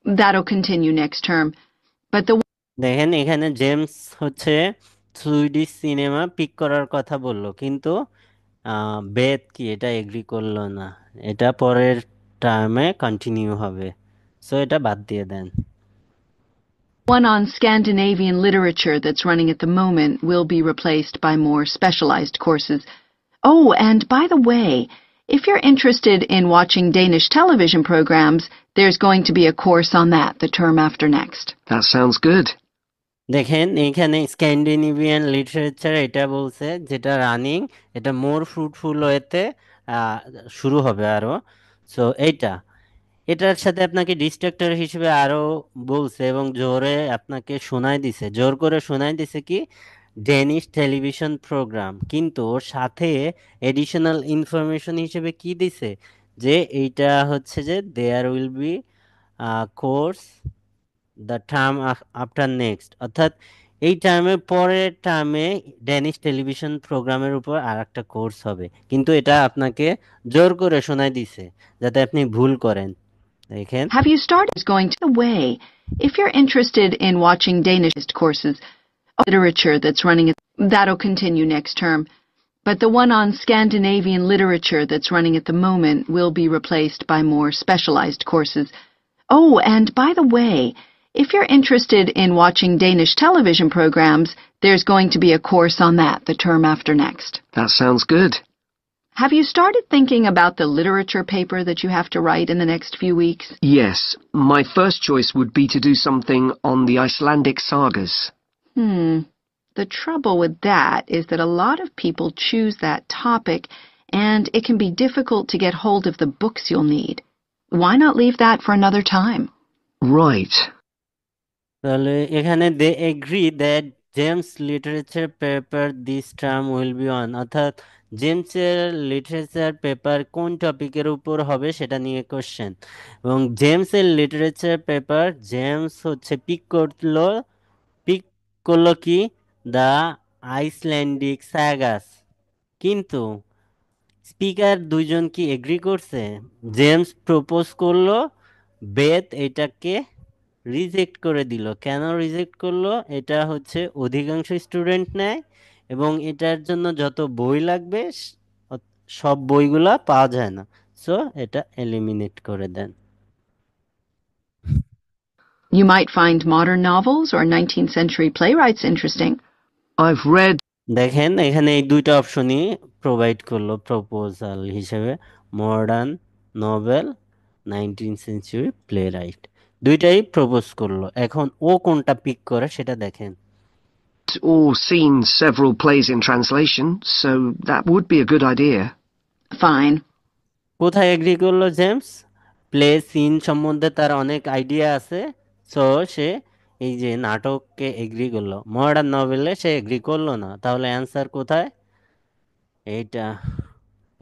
I: That'll continue next term. But the
A: দেখেন এখানে জেমস হচ্ছে সুইডিশ সিনেমা পিক করার কথা বললো, কিন্তু বেদ কি এটা এগ্রি করলো না, এটা পরের টার্মে কন্টিনিউ হবে, সো এটা বাদ দিয়ে দেন।
I: one on Scandinavian literature that's running at the moment will be replaced by more specialized courses. Oh, and by the way, if you're interested in watching Danish television programs, there's going to be a course on that the term after next.
J: That sounds good.
A: দেখেন এইখানে স্ক্যান্ডিনেভিয়ান লিটারেচার এটা বলছে, যেটা রানিং, এটা মোর ফ্রুটফুল ওয়েতে শুরু হবে আরো। সো এটার সাথে আপনাকে ডিস্ট্রাক্টর হিসেবে আরো বলছে এবং জোরে আপনাকে শোনায় দিছে, জোর করে শোনায় দিছে কি ডেনিশ টেলিভিশন প্রোগ্রাম, কিন্তু ওর সাথে এডিশনাল ইনফরমেশন হিসেবে কি দিছে যে এইটা হচ্ছে যে there will be course the term after next, অর্থাৎ এই টার্মের পরের টার্মে ড্যানিশ টেলিভিশন প্রোগ্রামের উপর আরেকটা কোর্স হবে, কিন্তু এটা আপনাকে জোর করে শোনায় দিছে যাতে আপনি ভুল করেন। দেখেন,
I: Have you started going to the way? If you're interested in watching Danish courses, literature that's running, that'll continue next term. But the one on Scandinavian literature that's running at the moment will be replaced by more specialized courses. Oh, and by the way, if you're interested in watching Danish television programs, there's going to be a course on that the term after next.
J: That sounds good.
I: Have you started thinking about the literature paper that you have to write in the next few weeks?
J: Yes, my first choice would be to do something on the Icelandic sagas.
I: The trouble with that is that a lot of people choose that topic, and it can be difficult to get hold of the books you'll need. Why not leave that for another time?
J: Right.
A: তাহলে এখানে they agree that James literature paper this term will be on, অর্থাৎ জেমসের লিটারেচার পেপার কোন টপিকের উপর হবে সেটা নিয়ে কোশ্চেন। এবং জেমসের লিটারেচার পেপার, জেমস হচ্ছে পিক করলো কি দ্য আইসল্যান্ডিক স্যাগাস, কিন্তু স্পিকার দুইজন কি এগ্রি করছে? জেমস প্রপোজ করলো, বেথ এটাকে রিজেক্ট করে দিল। কেন রিজেক্ট করলো? এটা হচ্ছে অধিকাংশ স্টুডেন্ট নেয় এবং এটার জন্য যত বই লাগবে সব বইগুলা পাওয়া যায় না, সো এটা এলিমিনেট করে দেন।
I: You might find modern novels or 19th century playwrights interesting.
J: I've read...
A: দেখেন এখানে এই দুইটা অপশনই প্রোভাইড করলো প্রপোজাল হিসেবে, modern novel, 19th century play right, দুইটাই প্রপোজ করলো। এখন ও কোনটা পিক করে সেটা দেখেন।
J: or seen several plays in translation, so that would be a good idea.
I: Fine.
A: কোথায় এগ্রি করলো জেমস? প্লে সিন সম্বন্ধে তার অনেক আইডিয়া আছে, সো সে এই যে নাটককে এগ্রি করলো। মডার্ন নভেলে সে এগ্রি করলো না, তাহলে অ্যান্সার কোথায়?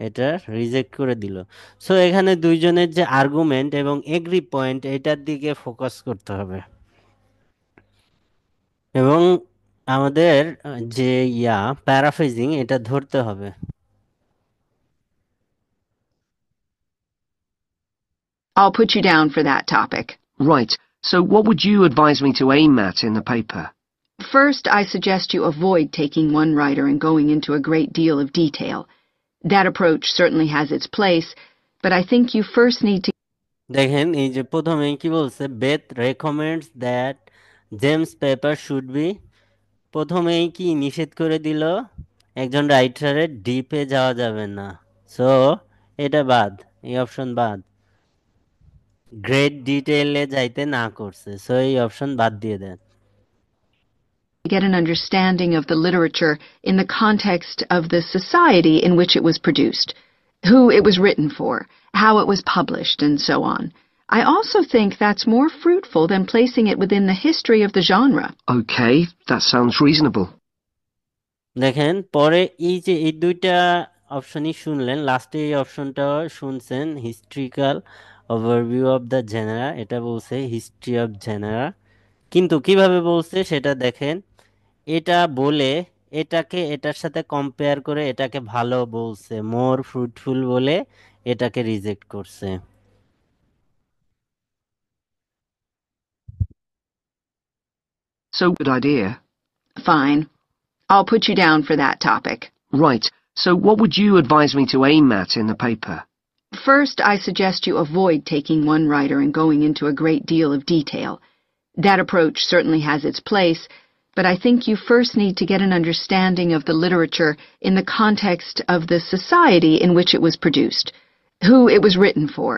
A: এটা রিজেক্ট করে দিল। সো এখানে দুইজনের যে আর্গুমেন্ট এবং এগ্রি পয়েন্ট, এটার দিকে ফোকাস করতে হবে এবং আমাদের যে প্যারাফ্রেজিং এটা ধরতে হবে।
I: I'll put you down for that topic.
J: Right, so what would you advise me to aim at in the paper?
I: First, I suggest you avoid taking one writer and going into a great deal of detail. That approach certainly has its place, but I think you first need to...
A: দেখেন এই যে প্রথমে কি বলছে, bathe recommends that James paper should be, প্রথমেই কি নিষেধ করে দিল একজন রাইটারের ডিপে যাওয়া যাবে না, সো এটা বাদ, এই অপশন বাদ। গ্রেট ডিটেইলে যাইতে না করছে, সো এই অপশন বাদ দিয়ে দেন।
I: get an understanding of the literature in the context of the society in which it was produced, who it was written for, how it was published, and so on. I also think that's more fruitful than placing it within the history of the genre.
J: Okay, that sounds reasonable.
A: দেখেন পরে এই যে এই দুইটা অপশনই শুনলেন, লাস্টে এই অপশনটা শুনছেন হিস্ট্রিক্যাল ওভারভিউ অফ দ্য জেনারা, এটা বলছে হিস্ট্রি অফ জেনারা, কিন্তু কিভাবে বলছে সেটা দেখেন। এটা বলে এটাকে এটার সাথে কম্পেয়ার করে এটাকে ভালো বলছে, মোর ফ্রুটফুল বলে এটাকে রিজেক্ট করছে।
J: So, good idea.
I: Fine. I'll put you down for that topic.
J: Right, so what would you advise me to aim at in the paper?
I: First, I suggest you avoid taking one writer and going into a great deal of detail. That approach certainly has its place, but I think you first need to get an understanding of the literature in the context of the society in which it was produced, who it was written for,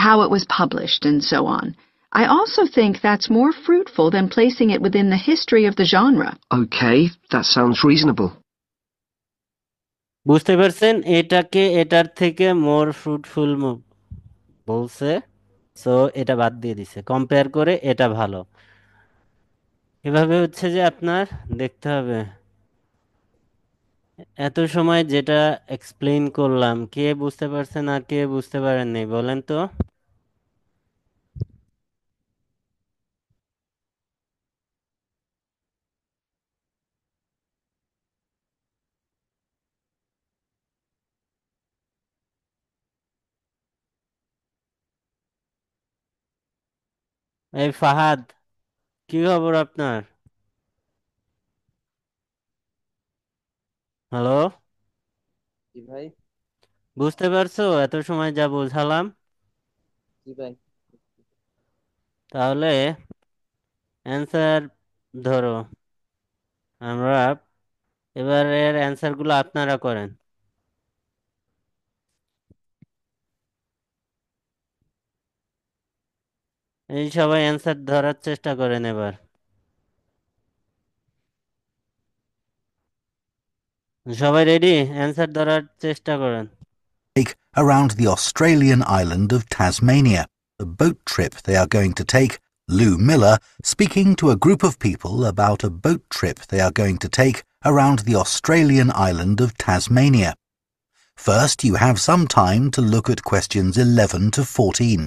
I: how it was published, and so on. I also think that's more fruitful than placing it within the history of the genre.
J: Okay, that sounds reasonable.
A: বুঝতে পারছেন? এটাকে এটার থেকে মোর ফ্রুটফুল বলছে, সো এটা বাদ দিয়ে দিছে, কম্পেয়ার করে এটা ভালো। এভাবে হচ্ছে যে আপনার দেখতে হবে এত সময় যেটা এক্সপ্লেইন করলাম, কে বুঝতে পারছেন আর কে বুঝতে পারেননি বলেন তো? এই ফাহাদ, কি খবর আপনার? হ্যালো,
L: জি ভাই।
A: বুঝতে পারছো এত সময় যা বোঝালাম?
L: জি ভাই।
A: তাহলে অ্যান্সার ধরো, আমরা এবারের অ্যান্সার গুলো আপনারা করেন। এই সবাই অ্যান্সার ধরার চেষ্টা করেন এবার। সবাই রেডি? অ্যান্সার ধরার চেষ্টা করেন।
M: Around the Australian island of Tasmania, the boat trip they are going to take. Lou Miller speaking to a group of people about a boat trip they are going to take around the Australian island of Tasmania. First, you have some time to look at questions 11 to 14.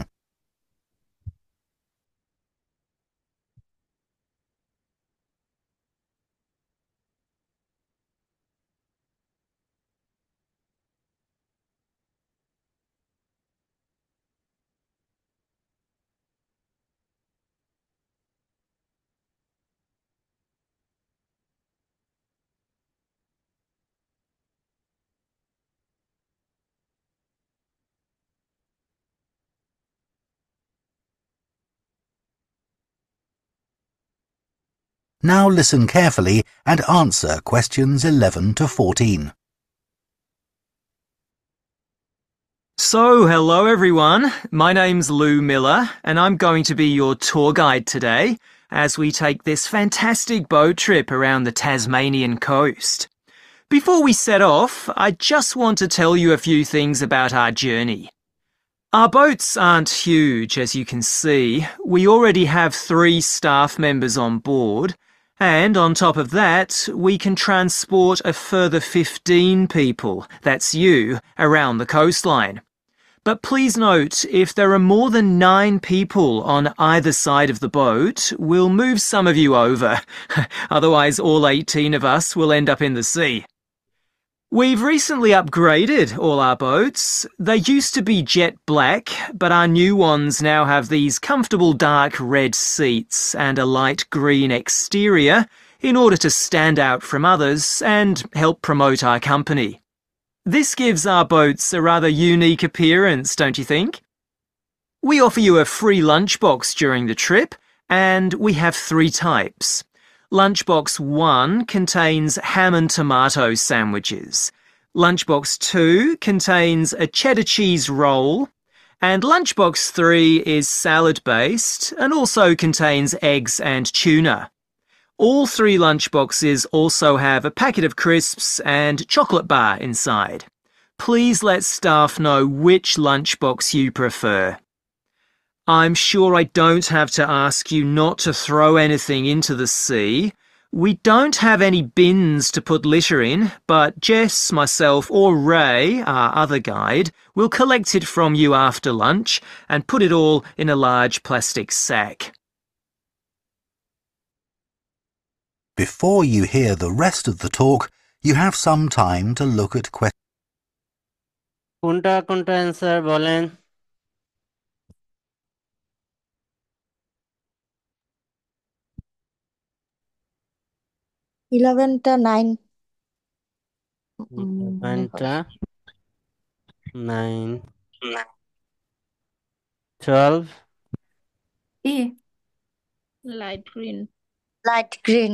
M: Now listen carefully and answer questions 11 to 14.
N: So, hello everyone. My name's Lou Miller, and I'm going to be your tour guide today as we take this fantastic boat trip around the Tasmanian coast. Before we set off, I just want to tell you a few things about our journey. Our boats aren't huge, as you can see. We already have 3 staff members on board, and on top of that, we can transport a further 15 people, that's you, around the coastline. But please note, if there are more than 9 people on either side of the boat, we'll move some of you over. Otherwise, all 18 of us will end up in the sea. We've recently upgraded all our boats. They used to be jet black, but our new ones now have these comfortable dark red seats and a light green exterior in order to stand out from others and help promote our company. This gives our boats a rather unique appearance, don't you think? We offer you a free lunchbox during the trip, and we have 3 types. Lunchbox 1 contains ham and tomato sandwiches. Lunchbox 2 contains a cheddar cheese roll. And Lunchbox 3 is salad-based and also contains eggs and tuna. All 3 lunchboxes also have a packet of crisps and chocolate bar inside. Please let staff know which lunchbox you prefer. I'm sure I don't have to ask you not to throw anything into the sea. We don't have any bins to put litter in, but Jess, myself, or Ray, our other guide, will collect it from you after lunch and put it all in a large plastic sack.
M: Before you hear the rest of the talk, you have some time to look at questions.
A: কোনটা কোনটা অ্যান্সার বলেন?
E: ইলেভেনটা 9
A: 9টা 9 12
G: A.
D: Light green.
E: Light green.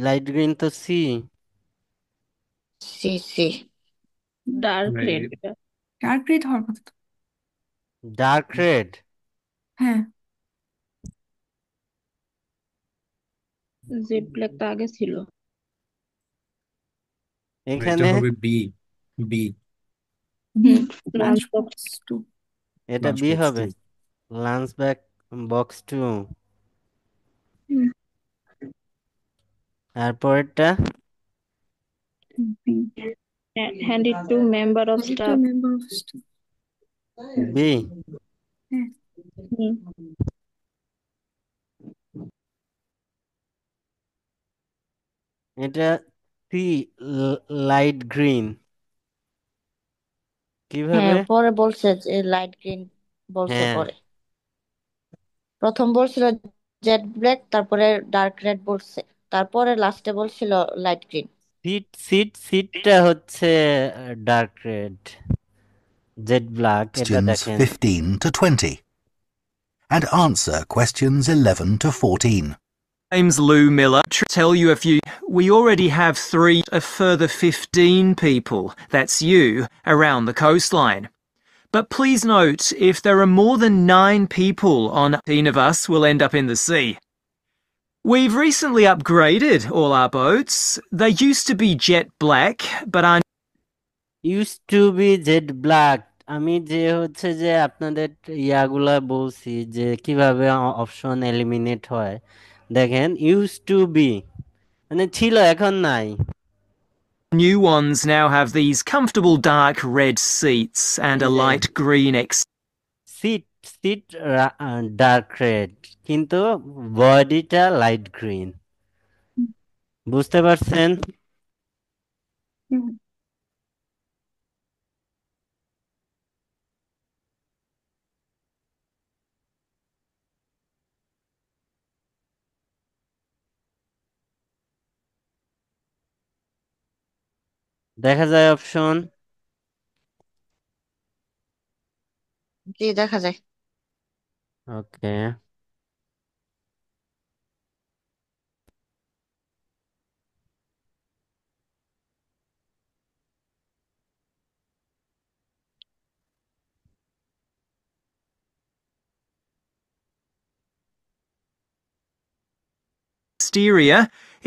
A: Light green তো C.
E: C C.
D: Dark red.
G: Dark red হওয়ার কথা তো।
A: Dark red?
G: হ্যাঁ।
D: জেড ব্ল্যাকটা আগে ছিল।
A: এখানে
K: এটা হবে B. B.
G: B.
D: Lunch
G: lunch
D: box
G: box 2।
A: এটা বি হবে। Lunch bag box 2। আর পরেরটা
G: B.
D: Handed to member of staff.
G: Member of staff.
A: B. এটা সি লাইট গ্রিন। কিভাবে?
E: হ্যাঁ পরে বলছে যে লাইট গ্রিন বলছে
A: হ্যাঁ
E: পরে। প্রথম বলছিল জেড ব্ল্যাক, তারপরে ডার্ক রেড বলছে, তারপরে লাস্টে বলছিল লাইট গ্রিন।
A: সিটটা হচ্ছে ডার্ক রেড, জেড ব্ল্যাক, এটা
M: Questions
A: দেখেন।
M: 15 to 20. And answer questions 11 to 14.
N: Name's Lou Miller. To tell you a few, we already have a further 15 people, that's you, around the coastline. But please note, if there are more than 9 people on 10 of us will end up in the sea. We've recently upgraded all our boats. They used to be jet black, but are
A: used to be jet black. আমি যে হচ্ছে যে আপনাদের ইয়াগুলা বলছি যে কিভাবে অপশন এলিমিনেট হয়, দেখেন ইউজ টু বি মানে ছিল, এখন নাই।
N: new ones now have these comfortable dark red seats and a light green
A: seat dark red, কিন্তু বডিটা লাইট গ্রিন। বুঝতে পারছেন? দেখা যায় অপশন?
E: জি দেখা যায়।
A: ওকে,
N: exterior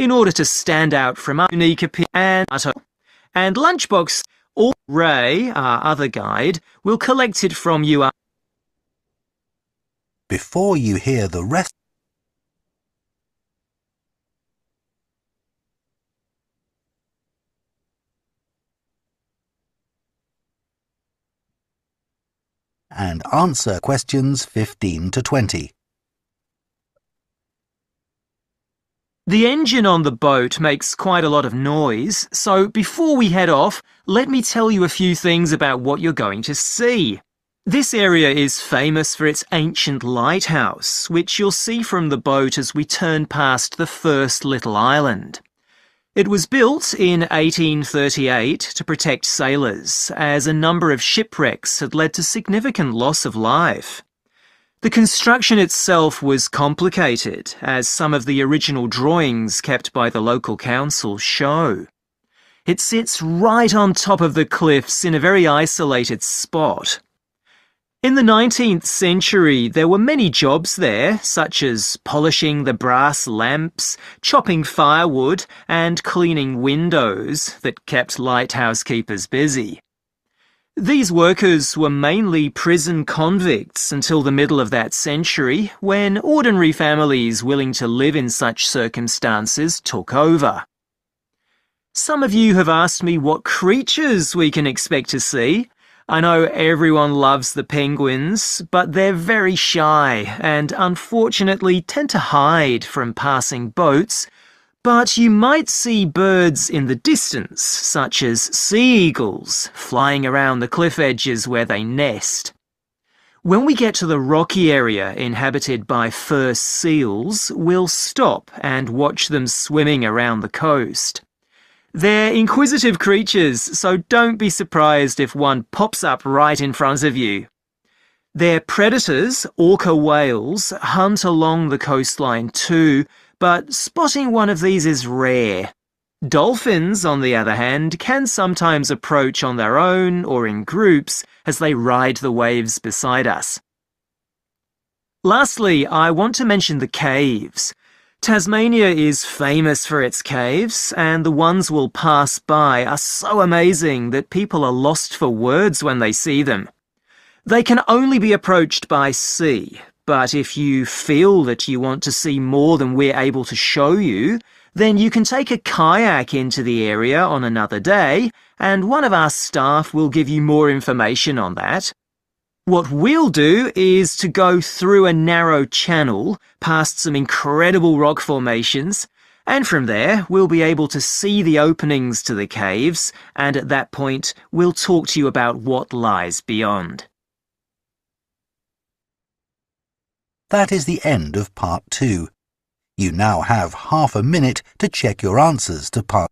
N: in order to stand out from our unique appearance. And Lunchbox or Ray, our other guide, will collect it from you.
M: Before you hear the rest, and answer questions 15 to 20.
N: The engine on the boat makes quite a lot of noise, so before we head off, let me tell you a few things about what you're going to see. This area is famous for its ancient lighthouse, which you'll see from the boat as we turn past the first little island. It was built in 1838 to protect sailors, as a number of shipwrecks had led to significant loss of life. The construction itself was complicated, as some of the original drawings kept by the local council show. It sits right on top of the cliffs in a very isolated spot. In the 19th century, there were many jobs there, such as polishing the brass lamps, chopping firewood, and cleaning windows that kept lighthouse keepers busy. These workers were mainly prison convicts until the middle of that century, when ordinary families willing to live in such circumstances took over. Some of you have asked me what creatures we can expect to see. I know everyone loves the penguins, but they're very shy and unfortunately tend to hide from passing boats. But you might see birds in the distance, such as sea eagles, flying around the cliff edges where they nest. When we get to the rocky area inhabited by fur seals, we'll stop and watch them swimming around the coast. They're inquisitive creatures, so don't be surprised if one pops up right in front of you. Their predators, orca whales, hunt along the coastline too, but spotting one of these is rare. Dolphins, on the other hand, can sometimes approach on their own or in groups as they ride the waves beside us. Lastly, I want to mention the caves. Tasmania is famous for its caves, and the ones we'll pass by are so amazing that people are lost for words when they see them. They can only be approached by sea, but if you feel that you want to see more than we're able to show you, then you can take a kayak into the area on another day, and one of our staff will give you more information on that. What we'll do is to go through a narrow channel, past some incredible rock formations, and from there we'll be able to see the openings to the caves, and at that point we'll talk to you about what lies beyond.
M: That is the end of part 2. You now have half a minute to check your answers to part.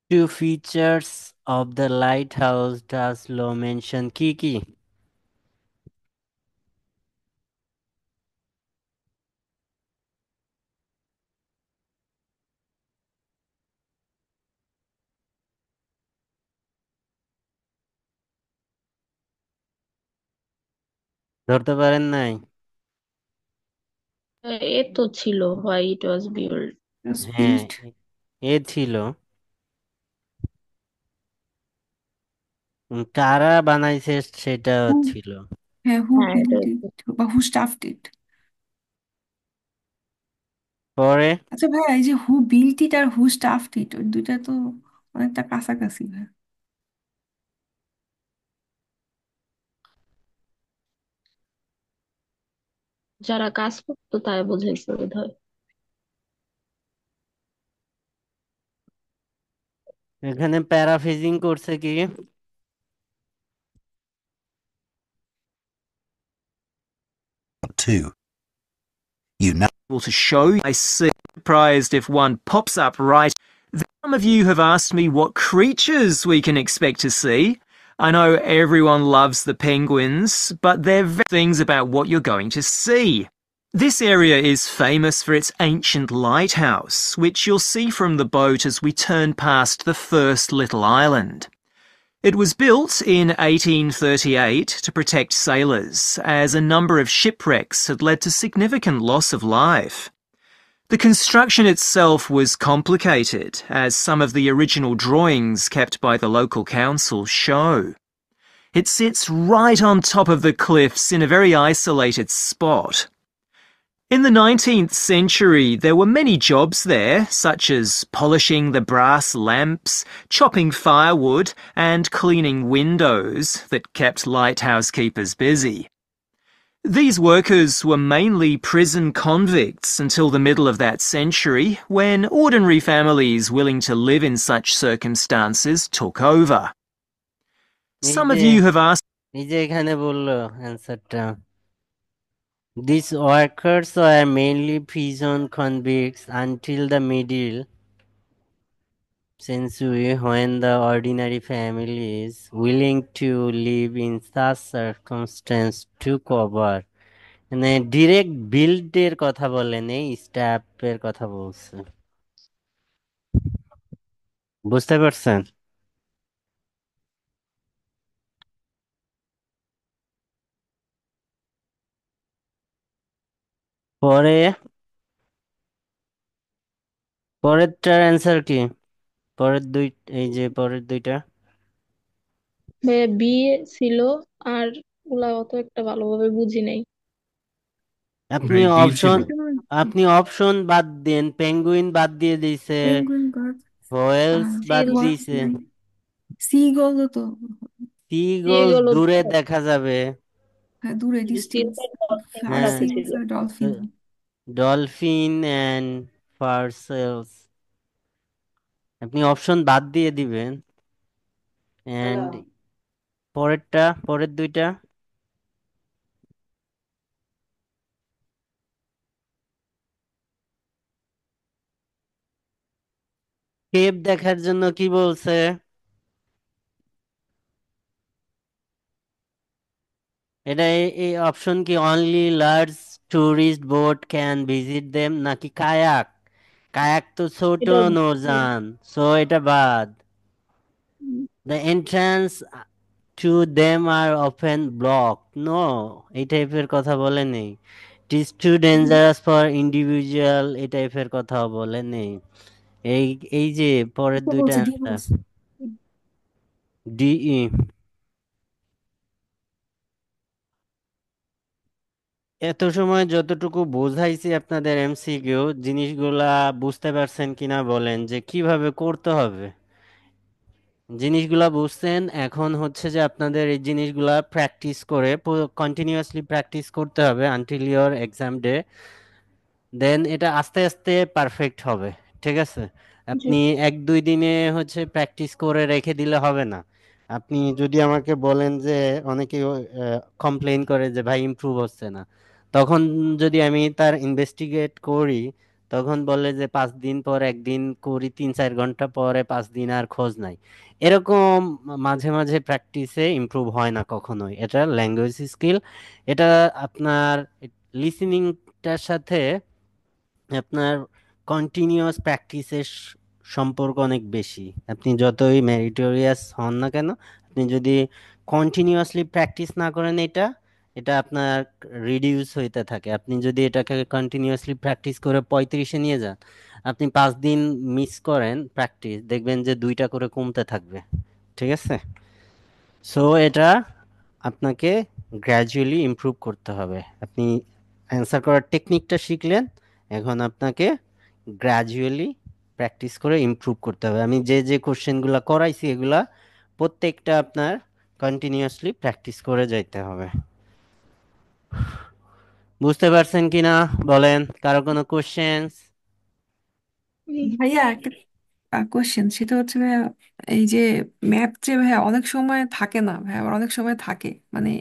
A: Two features of the lighthouse does Lo mention কি? ধরতে পারেন নাই?
D: এ তো ছিল why it was built.
A: হ্যাঁ, এ ছিল। কারা বানাইছে সেটা ছিল।
G: হ্যাঁ, who
D: হ্যাঁ,
G: built it বা who stuffed it.
A: পরে
G: আচ্ছা ভাই, এই যে who built it R who stuffed it, ওই দুইটা তো অনেকটা কাছাকাছি ভাই।
D: যারা কাজ করতো তাই বুঝাইছে বোধহয়।
A: এখানে প্যারাফ্রেজিং করছে কি?
M: Two. You now
N: To show I see surprised if one pops up right. Some of you have asked me what creatures we can expect to see. I know everyone loves the penguins, but there are things about what you're going to see. This area is famous for its ancient lighthouse, which you'll see from the boat as we turn past the first little island. It was built in 1838 to protect sailors, as a number of shipwrecks had led to significant loss of life. The construction itself was complicated, as some of the original drawings kept by the local council show. It sits right on top of the cliffs in a very isolated spot. In the 19th century, there were many jobs there, such as polishing the brass lamps, chopping firewood, and cleaning windows that kept lighthouse keepers busy. These workers were mainly prison convicts until the middle of that century, when ordinary families willing to live in such circumstances took over. Some of you have asked...
A: এই যে এখানে বললো অ্যান্সারটা। These workers were mainly prison convicts until the middle century when the ordinary families willing to live in such circumstances took over. মানে ডিরেক্ট বিল্ডের কথা বলেন, এই স্ট্যাপের কথা বলছে। বুঝতে পারছেন? পরে পরেরটার অ্যান্সার কি? এই যে পরের দুইটা
D: বি ছিল, আর ওগুলা অত একটা ভালোভাবে বুঝি নাই।
A: আপনি অপশন বাদ দেন, পেঙ্গুইন বাদ দিয়ে দিছে,
G: পেঙ্গুইন বাদ,
A: হোয়েলস বাদ
D: Seagull
A: দিছে।
G: সিগল তো,
A: সিগল দূরে দেখা যাবে,
G: হ্যাঁ দূরে ডিস্টেন্স,
A: হ্যাঁ,
G: ডলফিন,
A: ডলফিন এন্ড ফারসেলস। আপনি অপশন বাদ দিয়ে দিবেন। এন্ড পরের দুইটা কেপ দেখার জন্য কি বলছে? এটা এই অপশন কি only large tourist boat can visit them, নাকি কায়াক? কায়াক তো ছোট নৌযান, সো এটা বাদ। The entrance to them are often block, no, এই টাইপের কথা বলে নেই। It is too dangerous for individual, এই টাইপের কথা বলে নেই। এই যে পরের দুইটা ডিই। এত সময় যতটুকু বোঝাইছি আপনাদের এমসিকিউ, জিনিসগুলা বুঝতে পারছেন কিনা বলেন, যে কিভাবে করতে হবে। জিনিসগুলা বুঝছেন, এখন হচ্ছে যে আপনাদের এই জিনিসগুলা প্র্যাকটিস করে কন্টিনিউয়াসলি প্র্যাকটিস করতে হবে আনটিল ইওর এক্সাম ডে, দেন এটা আস্তে আস্তে পারফেক্ট হবে, ঠিক আছে?
D: জি।
A: আপনি 1-2 দিনে হচ্ছে প্র্যাকটিস করে রেখে দিলে হবে না। আপনি যদি আমাকে বলেন যে অনেকে কমপ্লেইন করে যে ভাই ইমপ্রুভ হচ্ছে না, তখন যদি আমি তার ইনভেস্টিগেট করি, তখন বলে যে 5 দিন পর একদিন করি, 3-4 ঘন্টা পরে 5 দিন আর খোঁজ নাই। এরকম মাঝে মাঝে প্র্যাকটিসে ইমপ্রুভ হয় না কখনোই। এটা ল্যাঙ্গুয়েজ স্কিল। এটা আপনার লিসেনিংটার সাথে আপনার কন্টিনিউয়াস প্র্যাকটিসের সম্পর্ক অনেক বেশি। আপনি যতই মেরিটোরিয়াস হন না কেন, আপনি যদি কন্টিনিউয়াসলি প্র্যাকটিস না করেন, এটা এটা আপনার রিডিউস হইতে থাকে। আপনি যদি এটাকে কন্টিনিউয়াসলি প্র্যাকটিস করে 35-এ নিয়ে যান, আপনি 5 দিন মিস করেন প্র্যাকটিস, দেখবেন যে 2টা করে কমতে থাকবে। ঠিক আছে? সো এটা আপনাকে গ্র্যাজুয়ালি ইমপ্রুভ করতে হবে। আপনি অ্যান্সার করার টেকনিকটা শিখলেন, এখন আপনাকে গ্র্যাজুয়ালি প্র্যাকটিস করে ইমপ্রুভ করতে হবে। আমি যে যে কোশ্চেনগুলো করাইছি এগুলা প্রত্যেকটা আপনার কন্টিনিউয়াসলি প্র্যাকটিস করে যাইতে হবে। বুঝতে পারছেন কিনা বলেন? কারো কোনো কোশ্চেনস?
G: ভাইয়া একটা কোশ্চেন, সেটা হচ্ছে ভাইয়া, এই যে ম্যাপ যে ভাইয়া অনেক সময় থাকে না ভাইয়া, আবার অনেক সময় থাকে, মানে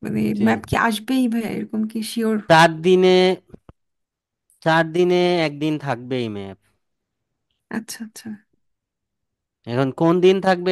G: মানে
A: জি,
G: ম্যাপ কি আসবেই ভাইয়া, এরকম কি শিওর?
A: 4 দিনে 4 দিনে একদিন থাকবেই ম্যাপ।
G: আচ্ছা আচ্ছা।
A: এখন কোন দিন থাকবে